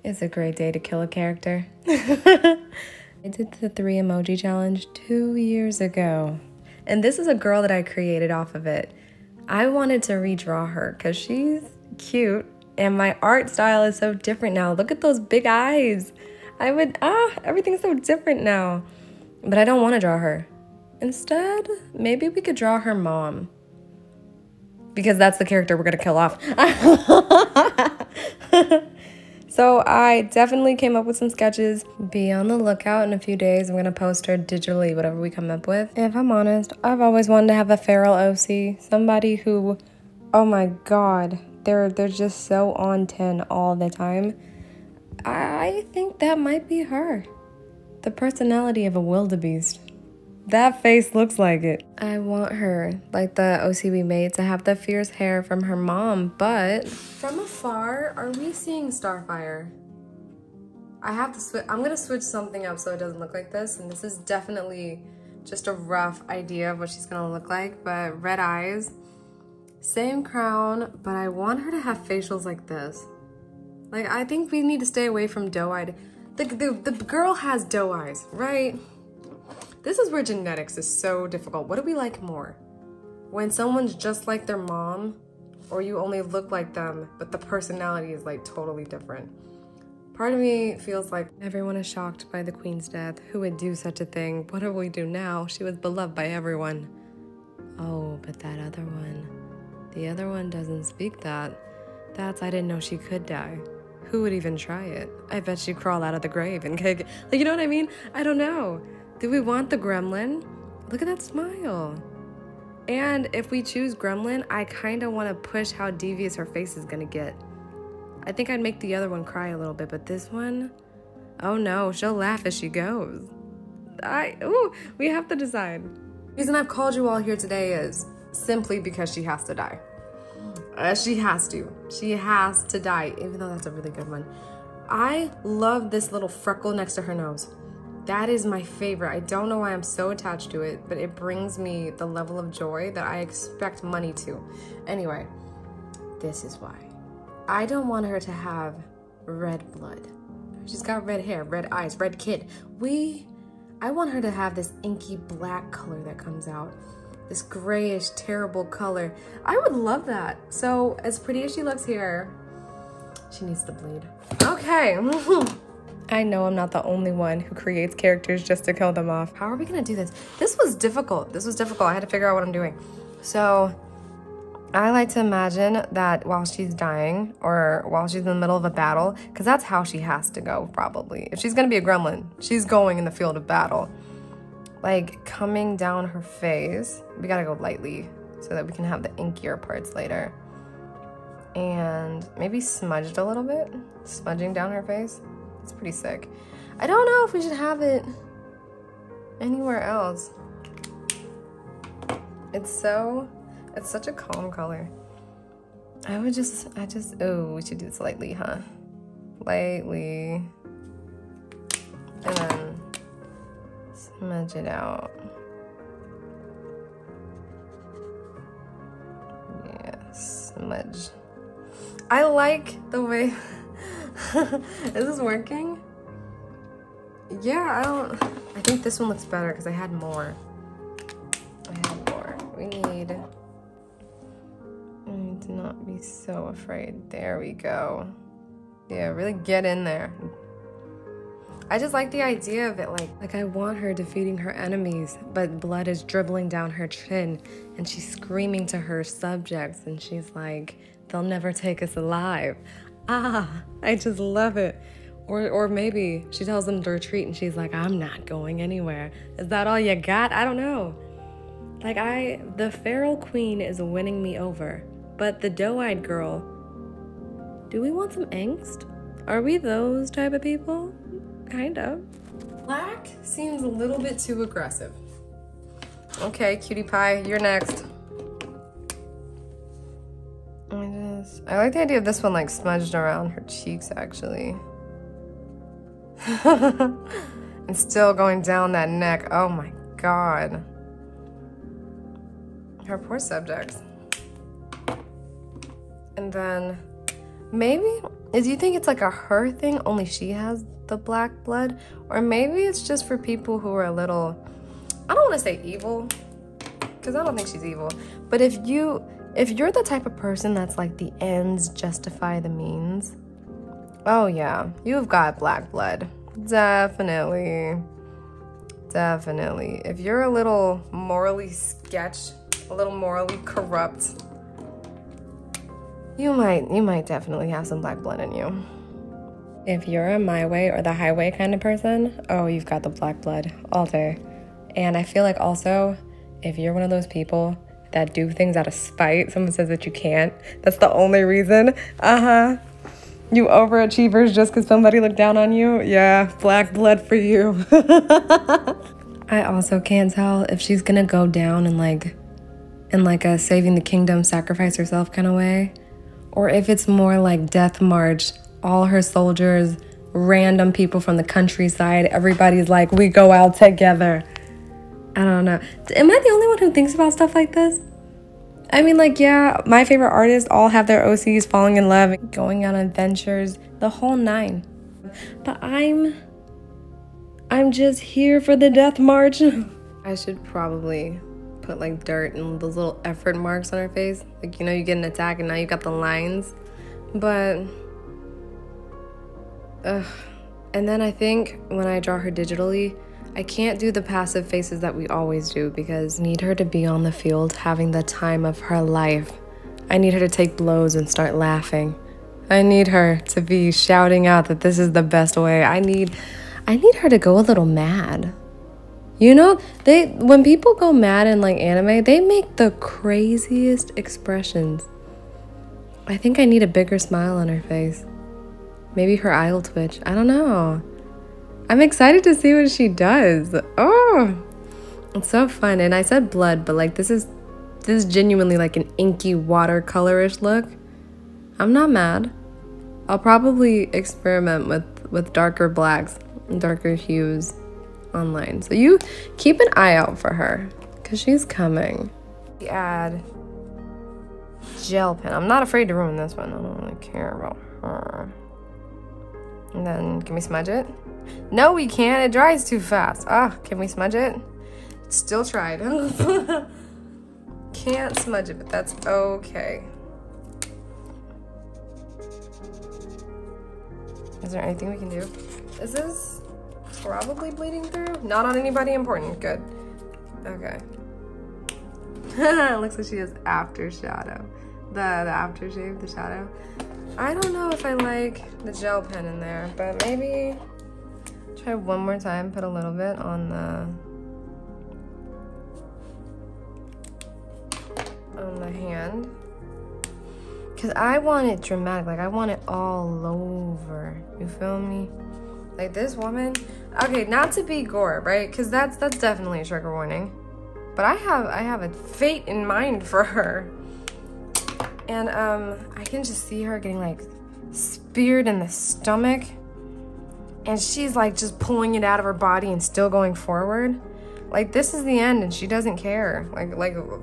It's a great day to kill a character. I did the 3 emoji challenge 2 years ago. And this is a girl that I created off of it. I wanted to redraw her because she's cute and my art style is so different now. Look at those big eyes. Everything's so different now. But I don't want to draw her. Instead, maybe we could draw her mom. Because that's the character we're going to kill off. So I definitely came up with some sketches. Be on the lookout in a few days. I'm going to post her digitally, whatever we come up with. If I'm honest, I've always wanted to have a feral OC. Somebody who, oh my God, they're just so on 10 all the time. I think that might be her. The personality of a wildebeest. That face looks like it. I want her, like the OC we made, to have the fierce hair from her mom, but from afar, are we seeing Starfire? I have to switch. I'm gonna switch something up so it doesn't look like this, and this is definitely just a rough idea of what she's gonna look like, but red eyes, same crown, but I want her to have facials like this. Like, I think we need to stay away from doe-eyed. The girl has doe eyes, right? This is where genetics is so difficult. What do we like more? When someone's just like their mom, or you only look like them, but the personality is like totally different. Part of me feels like everyone is shocked by the queen's death. Who would do such a thing? What do we do now? She was beloved by everyone. Oh, but that other one. The other one doesn't speak that. I didn't know she could die. Who would even try it? I bet she'd crawl out of the grave and kick. Like, you know what I mean? I don't know. Do we want the gremlin? Look at that smile. And if we choose gremlin, I kind of want to push how devious her face is going to get. I think I'd make the other one cry a little bit, but this one, oh no, she'll laugh as she goes. We have to decide. The reason I've called you all here today is simply because she has to die. She has to. She has to die, even though that's a really good one. I love this little freckle next to her nose. That is my favorite. I don't know why I'm so attached to it, but it brings me the level of joy that I expect money to. Anyway, this is why. I don't want her to have red blood. She's got red hair, red eyes, red kid. I want her to have this inky black color that comes out. This grayish, terrible color. I would love that. So, as pretty as she looks here, she needs to bleed. Okay. I know I'm not the only one who creates characters just to kill them off. How are we gonna do this? This was difficult. I had to figure out what I'm doing. So I like to imagine that while she's dying or while she's in the middle of a battle, because that's how she has to go probably. If she's gonna be a gremlin, she's going in the field of battle. Like coming down her face, we gotta go lightly so that we can have the inkier parts later. And maybe smudged a little bit, smudging down her face. It's pretty sick. I don't know if we should have it anywhere else. It's such a calm color. Oh, we should do this lightly, huh? Lightly. And then smudge it out. Yeah, smudge. I like the way... Is this working? Yeah, I think this one looks better because I had more. We need to not be so afraid. There we go. Yeah, really get in there. I just like the idea of it, like I want her defeating her enemies, but blood is dribbling down her chin and she's screaming to her subjects and she's like, they'll never take us alive. I just love it. Or maybe she tells them to retreat and she's like, I'm not going anywhere. Is that all you got? I don't know. Like the feral queen is winning me over, but the doe-eyed girl, do we want some angst? Are we those type of people? Kind of. Black seems a little bit too aggressive. Okay, cutie pie, you're next. I like the idea of this one like smudged around her cheeks actually. And still going down that neck. Oh my God. Her poor subjects. And then Maybe, do you think it's like a her thing, only she has the black blood? Or maybe it's just for people who are a little, I don't want to say evil, because I don't think she's evil. But if you're the type of person that's like the ends justify the means, oh yeah, you've got black blood. Definitely. Definitely. If you're a little morally sketch, a little morally corrupt, you might definitely have some black blood in you. If you're a my way or the highway kind of person, oh, you've got the black blood all day. And I feel like also, if you're one of those people that do things out of spite, someone says that you can't, that's the only reason, you overachievers just because somebody looked down on you, yeah, black blood for you. I also can't tell if she's gonna go down in like a saving the kingdom, sacrifice herself kind of way, or if it's more like death march, all her soldiers, random people from the countryside, everybody's like, we go out together. I don't know. Am I the only one who thinks about stuff like this? I mean, like, yeah, my favorite artists all have their OCs falling in love, going on adventures, the whole nine. But I'm just here for the death march. I should probably put like dirt and those little effort marks on her face. Like, you know, you get an attack and now you got the lines. But, and then I think when I draw her digitally, I can't do the passive faces that we always do because I need her to be on the field having the time of her life. I need her to take blows and start laughing. I need her to be shouting out that this is the best way. I need her to go a little mad. You know, when people go mad in like anime, they make the craziest expressions. I think I need a bigger smile on her face. Maybe her eye will twitch. I don't know. I'm excited to see what she does. Oh, it's so fun. And I said blood, but like this is genuinely like an inky watercolorish look. I'm not mad. I'll probably experiment with darker blacks and darker hues online. So you keep an eye out for her because she's coming. Add gel pen. I'm not afraid to ruin this one. I don't really care about her. And then can we smudge it? No, we can't. It dries too fast. Can we smudge it? Still tried. Can't smudge it, but that's okay. Is there anything we can do? Is this probably bleeding through? Not on anybody important. Good. Okay. It looks like she has after shadow. The aftershave, the shadow. I don't know if I like the gel pen in there, but maybe try one more time, put a little bit on the hand. Cause I want it dramatic, like I want it all over. You feel me? Like this woman, okay, not to be gore, right? Cause that's definitely a trigger warning. But I have a fate in mind for her. And I can just see her getting like speared in the stomach. And she's like just pulling it out of her body and still going forward. Like this is the end and she doesn't care. Like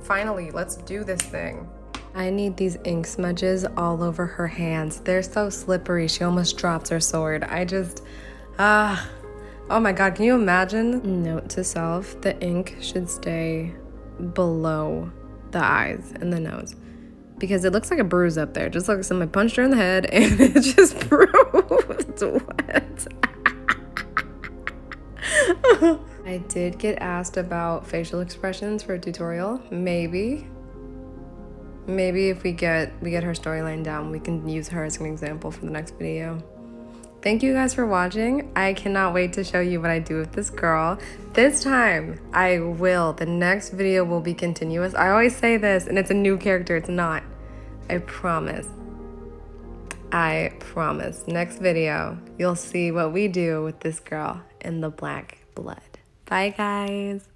finally, let's do this thing. I need these ink smudges all over her hands. They're so slippery, she almost drops her sword. Oh my God, can you imagine? Note to self, the ink should stay below the eyes and the nose. Because it looks like a bruise up there. Just like somebody punched her in the head and it just bruised wet. I did get asked about facial expressions for a tutorial. Maybe if we get her storyline down, we can use her as an example for the next video. Thank you guys for watching. I cannot wait to show you what I do with this girl. This time, the next video will be continuous. I always say this, and it's a new character. It's not. I promise. I promise. Next video, you'll see what we do with this girl in the black blood. Bye, guys.